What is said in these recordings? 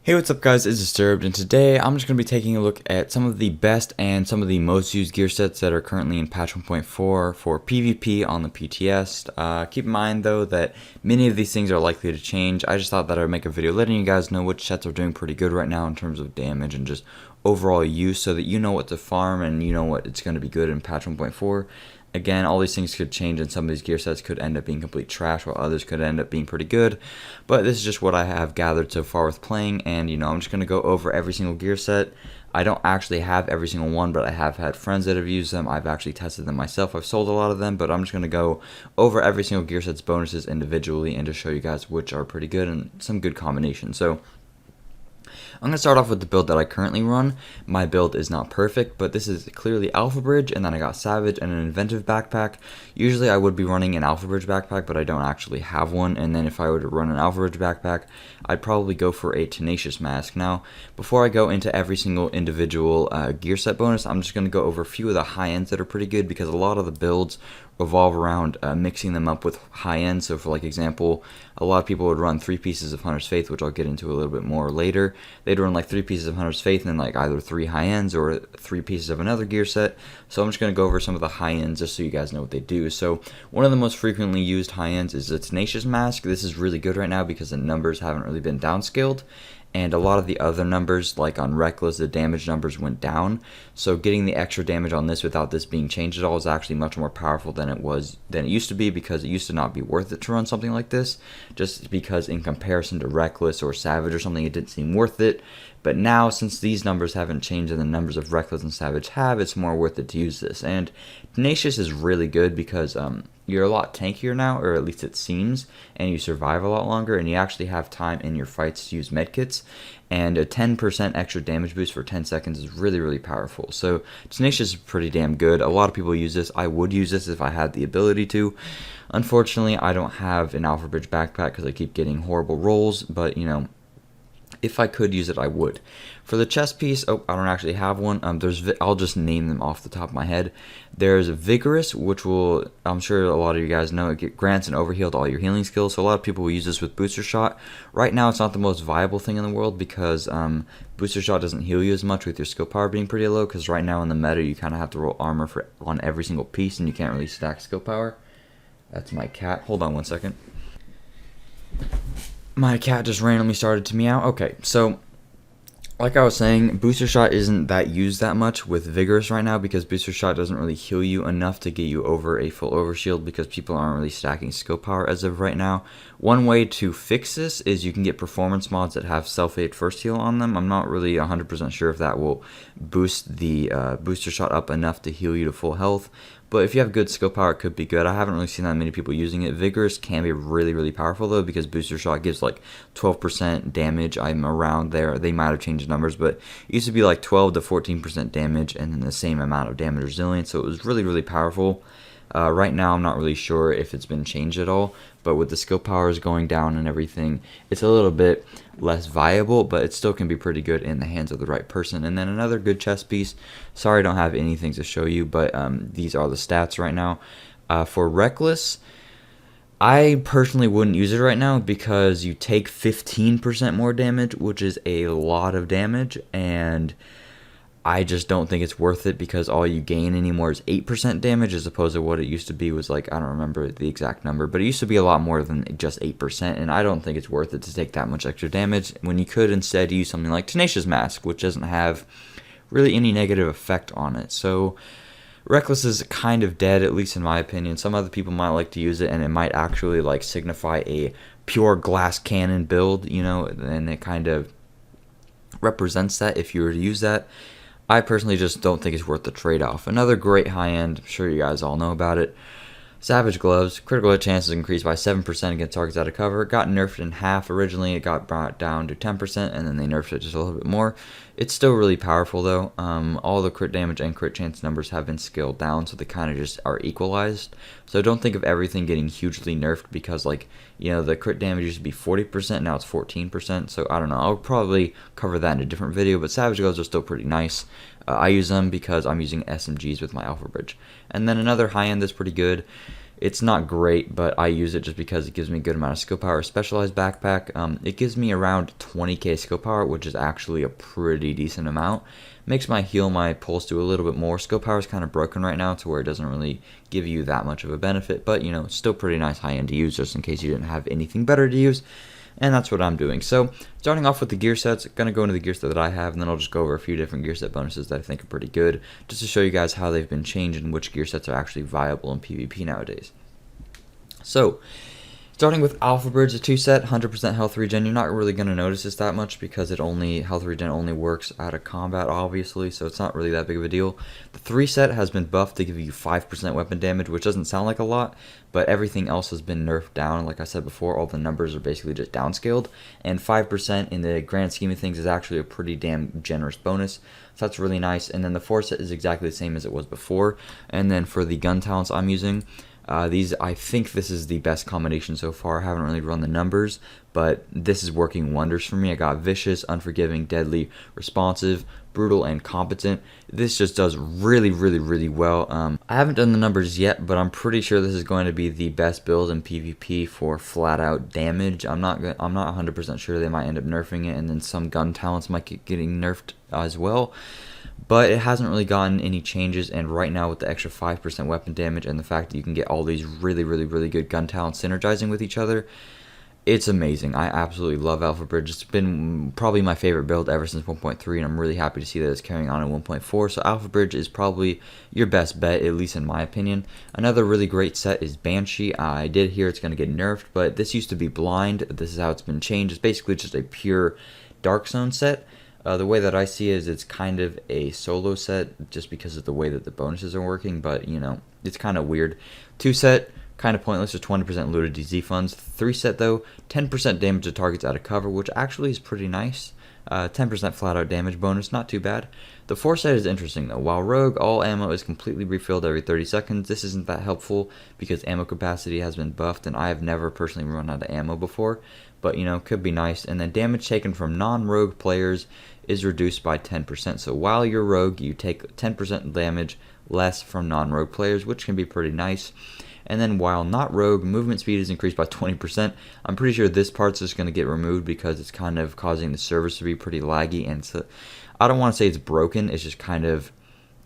Hey, what's up guys, it's Disturbed, and today I'm just going to be taking a look at some of the best and some of the most used gear sets that are currently in patch 1.4 for PvP on the PTS. Keep in mind though that many of these things are likely to change. I just thought that I would make a video letting you guys know which sets are doing pretty good right now in terms of damage and just overall use, so that you know what to farm and you know what it's going to be good in patch 1.4. Again, all these things could change, and some of these gear sets could end up being complete trash, while others could end up being pretty good. But this is just what I have gathered so far with playing, and I'm just going to go over every single gear set. I don't actually have every single one, but I have had friends that have used them. I've actually tested them myself. I've sold a lot of them, but I'm just going to go over every single gear set's bonuses individually and just show you guys which are pretty good and some good combinations. So I'm going to start off with the build that I currently run. My build is not perfect, but this is clearly Alpha Bridge, and then I got Savage and an Inventive backpack. Usually I would be running an Alpha Bridge backpack, but I don't actually have one, and then if I were to run an Alpha Bridge backpack, I'd probably go for a Tenacious Mask. Now, before I go into every single individual gear set bonus, I'm just going to go over a few of the high ends that are pretty good, because a lot of the builds revolve around mixing them up with high end. So for like example, a lot of people would run 3 pieces of Hunter's Faith, which I'll get into a little bit more later. They'd run like 3 pieces of Hunter's Faith and then like either 3 high ends or 3 pieces of another gear set. So I'm just going to go over some of the high ends just so you guys know what they do. So one of the most frequently used high ends is the Tenacious Mask. This is really good right now because the numbers haven't really been downscaled, and a lot of the other numbers, like on Reckless, the damage numbers went down. So getting the extra damage on this without this being changed at all is actually much more powerful than it used to be, because it used to not be worth it to run something like this, just because in comparison to Reckless or Savage or something, it didn't seem worth it. But now, since these numbers haven't changed and the numbers of Reckless and Savage have, it's more worth it to use this. And Tenacious is really good because you're a lot tankier now, or at least it seems, and you survive a lot longer, and you actually have time in your fights to use medkits, and a 10% extra damage boost for 10 seconds is really, really powerful. So Tenacious is pretty damn good. A lot of people use this. I would use this if I had the ability to. Unfortunately, I don't have an Alpha Bridge backpack because I keep getting horrible rolls, but if I could use it, I would. For the chest piece, I don't actually have one. I'll just name them off the top of my head. There's Vigorous, which will, I'm sure a lot of you guys know, it grants an overheal to all your healing skills. So a lot of people will use this with Booster Shot. Right now, it's not the most viable thing in the world because Booster Shot doesn't heal you as much with your skill power being pretty low. Because right now in the meta, you kind of have to roll armor on every single piece, and you can't really stack skill power. That's my cat. Hold on one second. My cat just randomly started to meow. Okay, so like I was saying, Booster Shot isn't that used that much with Vigorous right now, because Booster Shot doesn't really heal you enough to get you over a full overshield, because people aren't really stacking skill power as of right now. One way to fix this is you can get performance mods that have self-aid first heal on them. I'm not really 100% sure if that will boost the Booster Shot up enough to heal you to full health. But if you have good skill power, it could be good. I haven't really seen that many people using it. Vigorous can be really, really powerful, though, because Booster Shot gives like 12% damage. I'm around there. They might have changed numbers, but it used to be like 12 to 14% damage and then the same amount of damage resilience. So it was really, really powerful. Right now, I'm not really sure if it's been changed at all, but with the skill powers going down and everything, it's a little bit less viable, but it still can be pretty good in the hands of the right person. And then another good chest piece, sorry I don't have anything to show you, but these are the stats right now. For Reckless, I personally wouldn't use it right now because you take 15% more damage, which is a lot of damage, and I just don't think it's worth it, because all you gain anymore is 8% damage, as opposed to what it used to be was like, I don't remember the exact number, but it used to be a lot more than just 8%, and I don't think it's worth it to take that much extra damage when you could instead use something like Tenacious Mask, which doesn't have really any negative effect on it. So Reckless is kind of dead, at least in my opinion. Some other people might like to use it, and it might actually like signify a pure glass cannon build, and it kind of represents that if you were to use that. I personally just don't think it's worth the trade-off. Another great high-end, I'm sure you guys all know about it, Savage Gloves. Critical hit chances increased by 7% against targets out of cover. It got nerfed in half originally. It got brought down to 10%, and then they nerfed it just a little bit more. It's still really powerful, though. All the crit damage and crit chance numbers have been scaled down, so they kind of just are equalized. So don't think of everything getting hugely nerfed, because, the crit damage used to be 40%, now it's 14%. So I don't know. I'll probably cover that in a different video, but Savage Gloves are still pretty nice. I use them because I'm using SMGs with my Alpha Bridge. And then another high end that's pretty good It's not great, but I use it just because it gives me a good amount of skill power. Specialized backpack, it gives me around 20k skill power, which is actually a pretty decent amount. Makes my heal, my pulse do a little bit more. Skill power is kind of broken right now to where it doesn't really give you that much of a benefit, but it's still pretty nice high end to use just in case you didn't have anything better to use. And that's what I'm doing. So starting off with the gear sets, going to go into the gear set that I have, and then I'll just go over a few different gear set bonuses that I think are pretty good, just to show you guys how they've been changed and which gear sets are actually viable in PvP nowadays. So starting with Alpha Bridge, the 2 set, 100% health regen. You're not really going to notice this that much because health regen only works out of combat, obviously, so it's not really that big of a deal. The 3 set has been buffed to give you 5% weapon damage, which doesn't sound like a lot, but everything else has been nerfed down. Like I said before, all the numbers are basically just downscaled, and 5% in the grand scheme of things is actually a pretty damn generous bonus. So that's really nice. And then the 4 set is exactly the same as it was before. And then for the gun talents I'm using, I think this is the best combination so far. I haven't really run the numbers, but this is working wonders for me. I got Vicious, Unforgiving, Deadly, Responsive, Brutal, and Competent. This just does really, really, really well. I haven't done the numbers yet, but I'm pretty sure this is going to be the best build in PvP for flat out damage. I'm not 100% sure. They might end up nerfing it, and then some gun talents might get getting nerfed as well. But it hasn't really gotten any changes, and right now with the extra 5% weapon damage and the fact that you can get all these really, really, really good gun talents synergizing with each other, it's amazing. I absolutely love Alpha Bridge. It's been probably my favorite build ever since 1.3, and I'm really happy to see that it's carrying on in 1.4. So Alpha Bridge is probably your best bet, at least in my opinion. Another really great set is Banshee. I did hear it's going to get nerfed, but this used to be blind. This is how it's been changed. It's basically just a pure Dark Zone set. The way that I see it is it's kind of a solo set just because of the way that the bonuses are working, but it's kind of weird. 2 set, kind of pointless, with 20% looted DZ funds. 3 set though, 10% damage to targets out of cover, which actually is pretty nice. 10% flat out damage bonus, not too bad. The 4 set is interesting though. While Rogue, all ammo is completely refilled every 30 seconds. This isn't that helpful because ammo capacity has been buffed, and I have never personally run out of ammo before, but could be nice. And then damage taken from non-rogue players is reduced by 10%. So while you're rogue, you take 10% damage less from non-rogue players, which can be pretty nice. And then while not rogue, movement speed is increased by 20%. I'm pretty sure this part's just going to get removed because it's kind of causing the servers to be pretty laggy, and so I don't want to say it's broken, it's just kind of,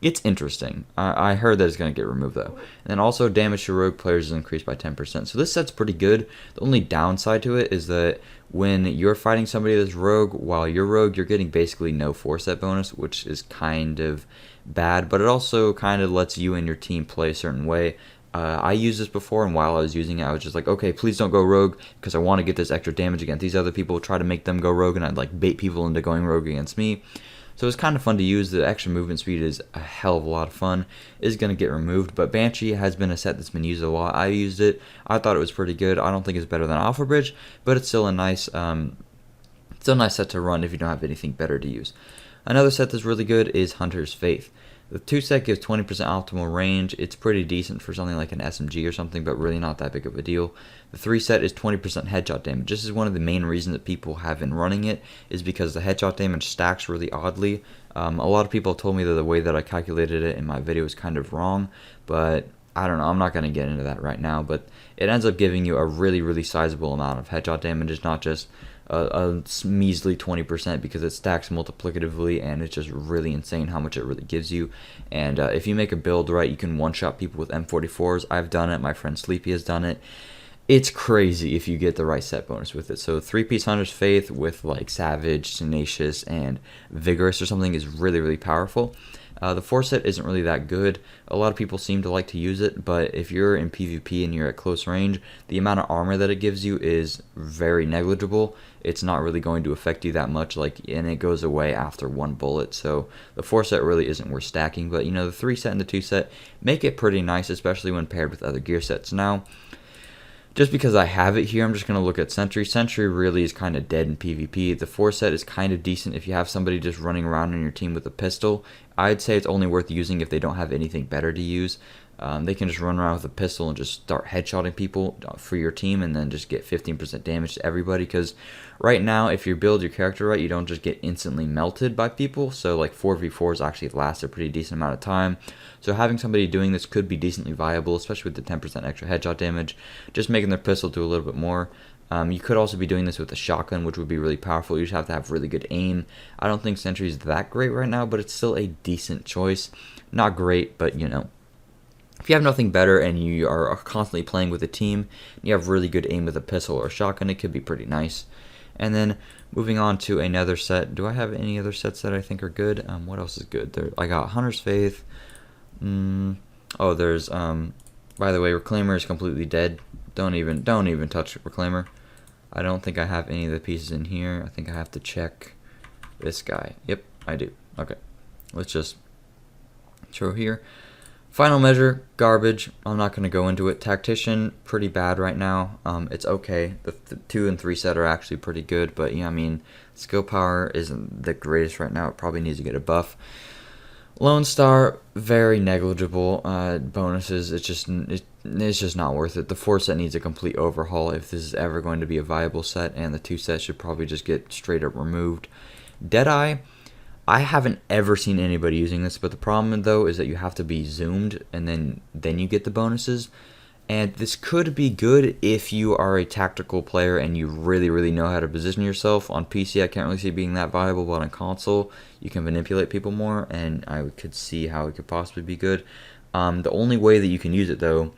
it's interesting. I heard that it's going to get removed though. And then also damage to rogue players is increased by 10%. So this set's pretty good. The only downside to it is that when you're fighting somebody that's rogue, while you're rogue, you're getting basically no 4 set bonus, which is kind of bad, but it also kind of lets you and your team play a certain way. I used this before, and while I was using it, I was just like, okay, please don't go rogue, because I want to get this extra damage against these other people, try to make them go rogue, and I'd like bait people into going rogue against me. So it's kind of fun to use. The extra movement speed is a hell of a lot of fun. It's going to get removed, but Banshee has been a set that's been used a lot. I used it. I thought it was pretty good. I don't think it's better than Alpha Bridge, but it's still a nice set to run if you don't have anything better to use. Another set that's really good is Hunter's Faith. The 2 set gives 20% optimal range. It's pretty decent for something like an SMG or something, but really not that big of a deal. The 3 set is 20% headshot damage. This is one of the main reasons that people have been running it, is because the headshot damage stacks really oddly. A lot of people told me that the way that I calculated it in my video is kind of wrong, but I don't know, I'm not going to get into that right now, but it ends up giving you a really, really sizable amount of headshot damage. It's not just a measly 20%, because it stacks multiplicatively, and it's just really insane how much it really gives you. And if you make a build right, you can one-shot people with M44s. I've done it. My friend Sleepy has done it. It's crazy if you get the right set bonus with it. So 3-piece Hunter's Faith with like Savage, Tenacious, and Vigorous or something is really, really powerful. The 4 set isn't really that good. A lot of people seem to like to use it, but if you're in PvP and you're at close range, the amount of armor that it gives you is very negligible. It's not really going to affect you that much, and it goes away after 1 bullet. So the 4 set really isn't worth stacking, but the 3 set and the 2 set make it pretty nice, especially when paired with other gear sets. Now, just because I have it here, I'm just going to look at Sentry. Sentry really is kind of dead in PvP. The 4 set is kind of decent if you have somebody just running around in your team with a pistol. I'd say it's only worth using if they don't have anything better to use. They can just run around with a pistol and just start headshotting people for your team and then just get 15% damage to everybody. Because right now, if you build your character right, you don't just get instantly melted by people. So like 4v4s actually last a pretty decent amount of time. So having somebody doing this could be decently viable, especially with the 10% extra headshot damage, just making their pistol do a little bit more. You could also be doing this with a shotgun, which would be really powerful. You just have to have really good aim. I don't think Sentry is that great right now, but it's still a decent choice. Not great, but you know. If you have nothing better and you are constantly playing with a team, and you have really good aim with a pistol or a shotgun, it could be pretty nice. And then moving on to another set. Do I have any other sets that I think are good? What else is good? I got Hunter's Faith. Oh, there's by the way, Reclaimer is completely dead. Don't even touch Reclaimer. I don't think I have any of the pieces in here. I think I have to check this guy. Yep, I do. Okay, let's just show here. Final Measure, garbage. I'm not going to go into it. Tactician, pretty bad right now. It's okay. The 2 and 3 set are actually pretty good, but yeah, I mean, skill power isn't the greatest right now. It probably needs to get a buff. Lone Star, very negligible. Bonuses, it's just not worth it. The 4 set needs a complete overhaul if this is ever going to be a viable set, and the 2 set should probably just get straight up removed. Deadeye, I haven't ever seen anybody using this, but the problem though is that you have to be zoomed and then you get the bonuses. And this could be good if you are a tactical player and you really know how to position yourself. On PC, I can't really see being that viable, but on console, you can manipulate people more, and I could see how it could possibly be good. The only way that you can use it though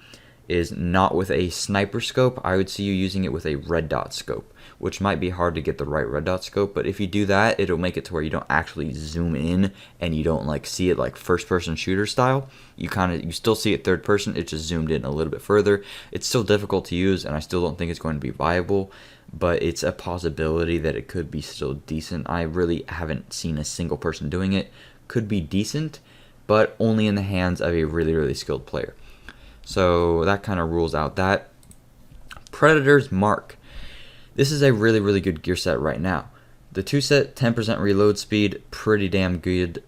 is not with a sniper scope. I would see you using it with a red dot scope, which might be hard to get the right red dot scope, but if you do that, it'll make it to where you don't actually zoom in and you don't like see it like first person shooter style. You still see it third person, it's just zoomed in a little bit further. It's still difficult to use, and I still don't think it's going to be viable, but it's a possibility that it could be still decent. I really haven't seen a single person doing it. Could be decent, but only in the hands of a really skilled player. So that kind of rules out that. Predator's Mark. This is a really good gear set right now. The 2 set, 10% reload speed, pretty damn good.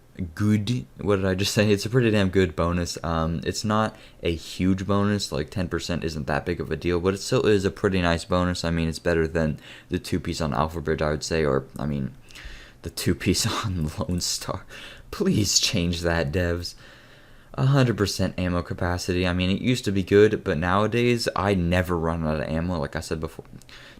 What did I just say? It's a pretty damn good bonus. It's not a huge bonus, like 10% isn't that big of a deal, but it still is a pretty nice bonus. I mean, it's better than the 2-piece on Alpha Bridge, I would say, or, I mean, the 2-piece on Lone Star. Please change that, devs. 100% ammo capacity. I mean, it used to be good, but nowadays I never run out of ammo, like I said before.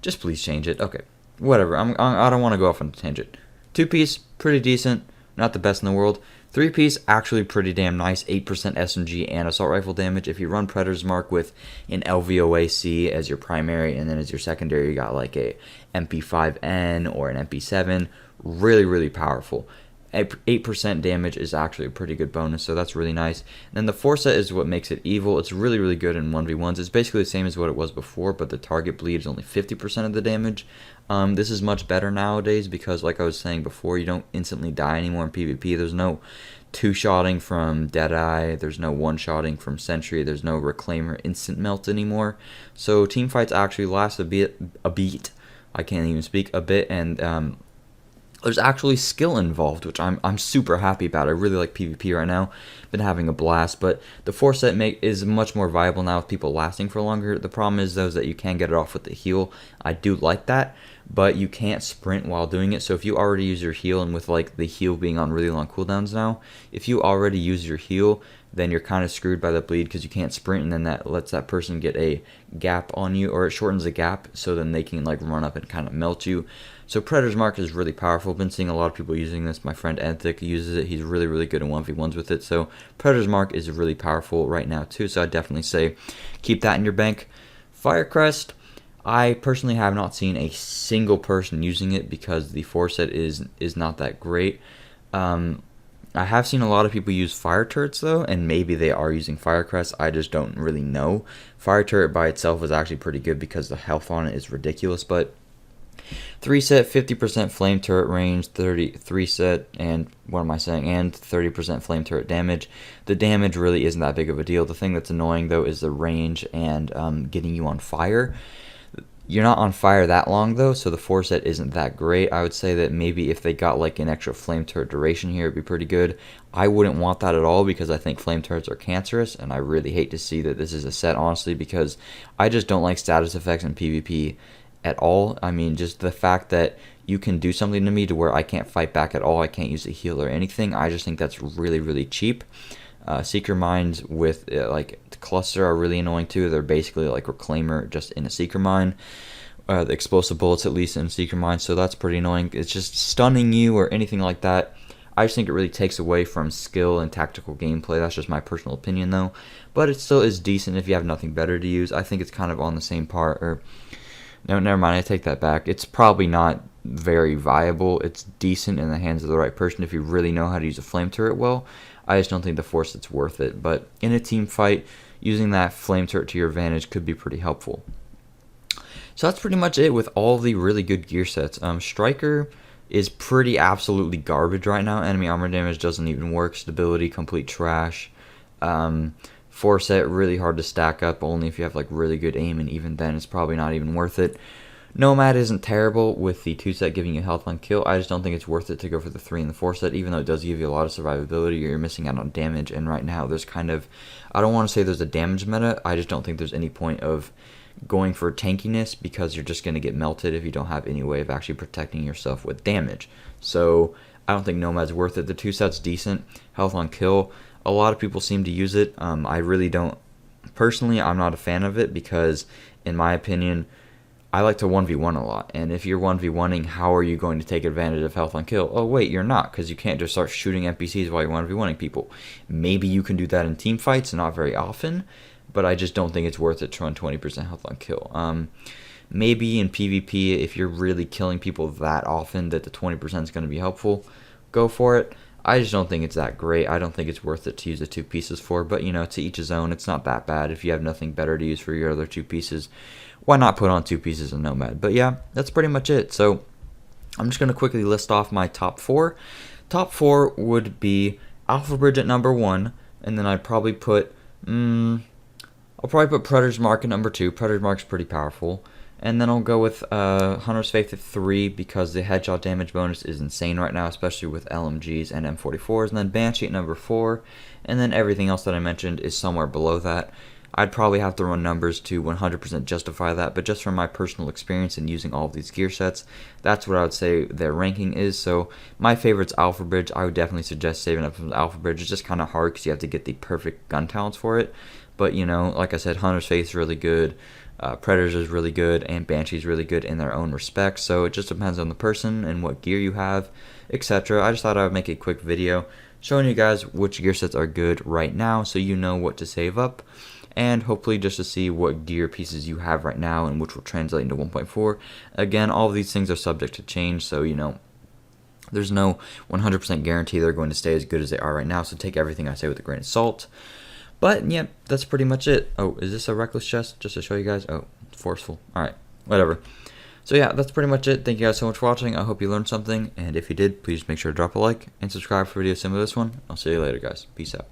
Just please change it. Okay, whatever. I don't want to go off on a tangent. 2-piece, pretty decent. Not the best in the world. 3-piece, actually pretty damn nice. 8% SMG and assault rifle damage. If you run Predator's Mark with an LVOAC as your primary, and then as your secondary, you got like a MP5N or an MP7. Really powerful. 8% damage is actually a pretty good bonus, so that's really nice. And then the 4 set is what makes it evil. It's really good in 1v1s. It's basically the same as what it was before, but the target bleed is only 50% of the damage. This is much better nowadays because, like I was saying before, you don't instantly die anymore in PvP. There's no 2-shotting from Deadeye. There's no 1-shotting from Sentry. There's no Reclaimer instant melt anymore. So team fights actually last a bit. I can't even speak, a bit, and there's actually skill involved, which I'm super happy about. I really like PvP right now. Been having a blast, but the 4 set is much more viable now with people lasting for longer. The problem is though is that you can get it off with the heal. I do like that, but you can't sprint while doing it. So if you already use your heal, and with like the heal being on really long cooldowns now, if you already use your heal, then you're kind of screwed by the bleed because you can't sprint, and then that lets that person get a gap on you, or it shortens the gap so then they can like run up and kind of melt you. So Predator's Mark is really powerful. Been seeing a lot of people using this. My friend Ethic uses it. He's really good in 1v1s with it. So Predator's Mark is really powerful right now too. So I definitely say keep that in your bank. Firecrest, I personally have not seen a single person using it because the 4 set is not that great. I have seen a lot of people use fire turrets though, and maybe they are using Firecrest. I just don't really know. Fire turret by itself is actually pretty good because the health on it is ridiculous, but 3 set, 50% flame turret range, 3 set, and what am I saying? And 30% flame turret damage. The damage really isn't that big of a deal. The thing that's annoying though is the range and getting you on fire. You're not on fire that long though, so the 4 set isn't that great. I would say that maybe if they got like an extra flame turret duration here, it'd be pretty good. I wouldn't want that at all because I think flame turrets are cancerous, and I really hate to see that this is a set, honestly, because I just don't like status effects in PvP at all. I mean, just the fact that you can do something to me to where I can't fight back at all, I can't use a heal or anything, I just think that's really, really cheap. Seeker mines with like the cluster are really annoying too. They're basically like reclaimer just in a seeker mine. The explosive bullets at least in a seeker mine, so that's pretty annoying. It's just stunning you or anything like that. I just think it really takes away from skill and tactical gameplay. That's just my personal opinion though. But it still is decent if you have nothing better to use. I think it's kind of on the same par. Or no, never mind. I take that back. It's probably not very viable. It's decent in the hands of the right person if you really know how to use a flame turret well. I just don't think the force it's worth it. But in a team fight, using that flame turret to your advantage could be pretty helpful. So that's pretty much it with all the really good gear sets. Striker is pretty absolutely garbage right now. Enemy armor damage doesn't even work. Stability, complete trash. 4 set, really hard to stack up, only if you have like really good aim, and even then it's probably not even worth it. Nomad isn't terrible with the 2 set giving you health on kill. I just don't think it's worth it to go for the 3 and the 4 set, even though it does give you a lot of survivability. You're missing out on damage, and right now there's kind of, I don't want to say there's a damage meta, I just don't think there's any point of going for tankiness because you're just going to get melted if you don't have any way of actually protecting yourself with damage. So I don't think Nomad's worth it. The 2 set's decent. Health on kill, a lot of people seem to use it. I really don't. Personally, I'm not a fan of it because, in my opinion, I like to 1v1 a lot, and if you're 1v1ing, how are you going to take advantage of health on kill? Oh wait, you're not, because you can't just start shooting NPCs while you're 1v1ing people. Maybe you can do that in team fights, not very often, but I just don't think it's worth it to run 20% health on kill. Maybe in PvP, if you're really killing people that often that the 20% is going to be helpful, go for it. I just don't think it's that great. I don't think it's worth it to use the 2 pieces for, but you know, to each his own. It's not that bad. If you have nothing better to use for your other 2 pieces, why not put on 2 pieces of Nomad? But yeah, that's pretty much it. So I'm just going to quickly list off my top 4. Top 4 would be Alpha Bridge at number 1, and then I'd probably put, I'll probably put Predator's Mark at number 2. Predator's Mark's pretty powerful. And then I'll go with Hunter's Faith at 3 because the headshot damage bonus is insane right now, especially with LMGs and M44s. And then Banshee at number 4. And then everything else that I mentioned is somewhere below that. I'd probably have to run numbers to 100% justify that, but just from my personal experience in using all of these gear sets, that's what I would say their ranking is. So my favorite's Alpha Bridge. I would definitely suggest saving up from Alpha Bridge. It's just kind of hard because you have to get the perfect gun talents for it. But, you know, like I said, Hunter's Faith is really good. Predators is really good, and Banshee is really good in their own respect. So it just depends on the person and what gear you have, etc. I just thought I would make a quick video showing you guys which gear sets are good right now so you know what to save up. And hopefully just to see what gear pieces you have right now and which will translate into 1.4. Again, all of these things are subject to change, so you know, there's no 100% guarantee they're going to stay as good as they are right now, so take everything I say with a grain of salt. But yeah, that's pretty much it. Oh, is this a reckless chest? Just to show you guys. Oh, forceful. Alright, whatever. So yeah, that's pretty much it. Thank you guys so much for watching. I hope you learned something, and if you did, please make sure to drop a like and subscribe for videos similar to this one. I'll see you later, guys. Peace out.